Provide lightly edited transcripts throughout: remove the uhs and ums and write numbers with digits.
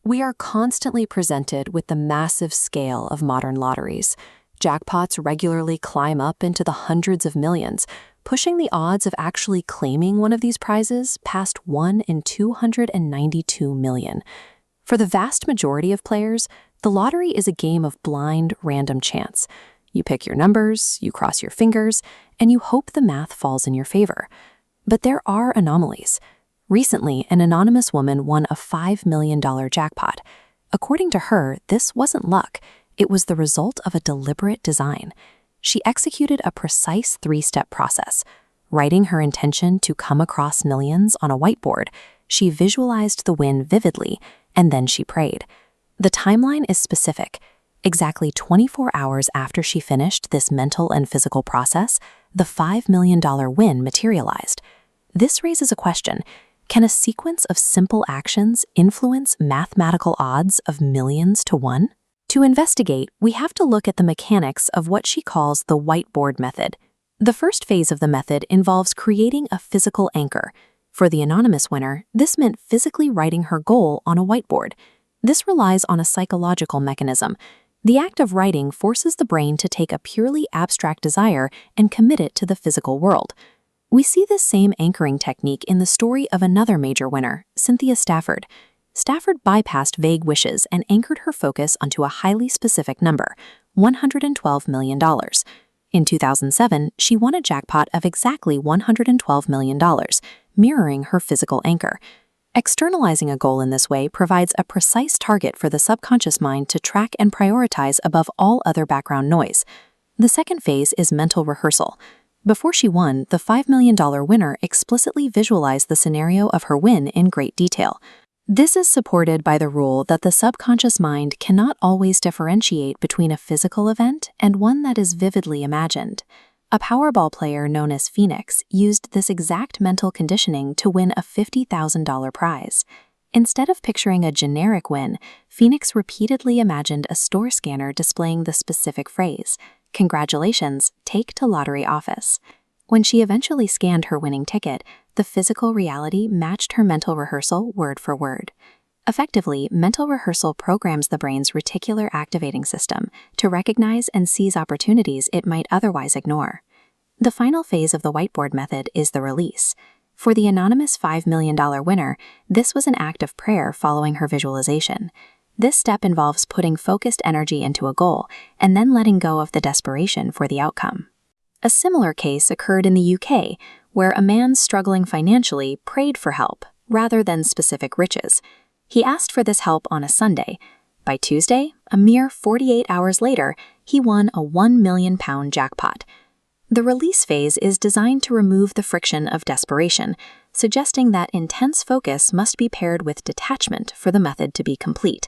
We are constantly presented with the massive scale of modern lotteries. Jackpots regularly climb up into the hundreds of millions, pushing the odds of actually claiming one of these prizes past 1 in 292 million. For the vast majority of players, the lottery is a game of blind, random chance. You pick your numbers, you cross your fingers, and you hope the math falls in your favor. But there are anomalies. Recently, an anonymous woman won a $5 million jackpot. According to her, this wasn't luck. It was the result of a deliberate design. She executed a precise 3-step process. Writing her intention to come across millions on a whiteboard, she visualized the win vividly, and then she prayed. The timeline is specific. Exactly 24 hours after she finished this mental and physical process, the $5 million win materialized. This raises a question. Can a sequence of simple actions influence mathematical odds of millions to 1? To investigate, we have to look at the mechanics of what she calls the Whiteboard Method. The first phase of the method involves creating a physical anchor. For the anonymous winner, this meant physically writing her goal on a whiteboard. This relies on a psychological mechanism. The act of writing forces the brain to take a purely abstract desire and commit it to the physical world. We see this same anchoring technique in the story of another major winner, Cynthia Stafford. Stafford bypassed vague wishes and anchored her focus onto a highly specific number, $112 million. In 2007, she won a jackpot of exactly $112 million, mirroring her physical anchor. Externalizing a goal in this way provides a precise target for the subconscious mind to track and prioritize above all other background noise. The second phase is mental rehearsal. Before she won, the $5 million winner explicitly visualized the scenario of her win in great detail. This is supported by the rule that the subconscious mind cannot always differentiate between a physical event and one that is vividly imagined. A Powerball player known as Phoenix used this exact mental conditioning to win a $50,000 prize. Instead of picturing a generic win, Phoenix repeatedly imagined a store scanner displaying the specific phrase, "Congratulations, take to lottery office." When she eventually scanned her winning ticket, the physical reality matched her mental rehearsal word for word. Effectively, mental rehearsal programs the brain's reticular activating system to recognize and seize opportunities it might otherwise ignore. The final phase of the whiteboard method is the release. For the anonymous $5 million winner, this was an act of prayer following her visualization. This step involves putting focused energy into a goal and then letting go of the desperation for the outcome. A similar case occurred in the UK, where a man struggling financially prayed for help rather than specific riches. He asked for this help on a Sunday. By Tuesday, a mere 48 hours later, he won a £1 million jackpot. The release phase is designed to remove the friction of desperation, suggesting that intense focus must be paired with detachment for the method to be complete.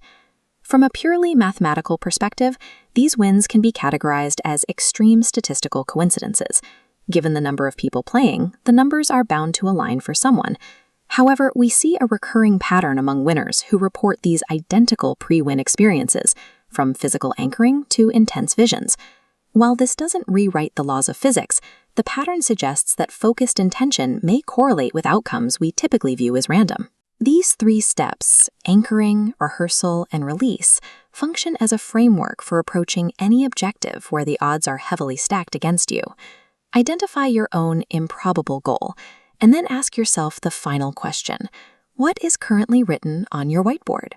From a purely mathematical perspective, these wins can be categorized as extreme statistical coincidences. Given the number of people playing, the numbers are bound to align for someone. However, we see a recurring pattern among winners who report these identical pre-win experiences, from physical anchoring to intense visions. While this doesn't rewrite the laws of physics, the pattern suggests that focused intention may correlate with outcomes we typically view as random. These 3 steps, anchoring, rehearsal, and release, function as a framework for approaching any objective where the odds are heavily stacked against you. Identify your own improbable goal, and then ask yourself the final question: what is currently written on your whiteboard?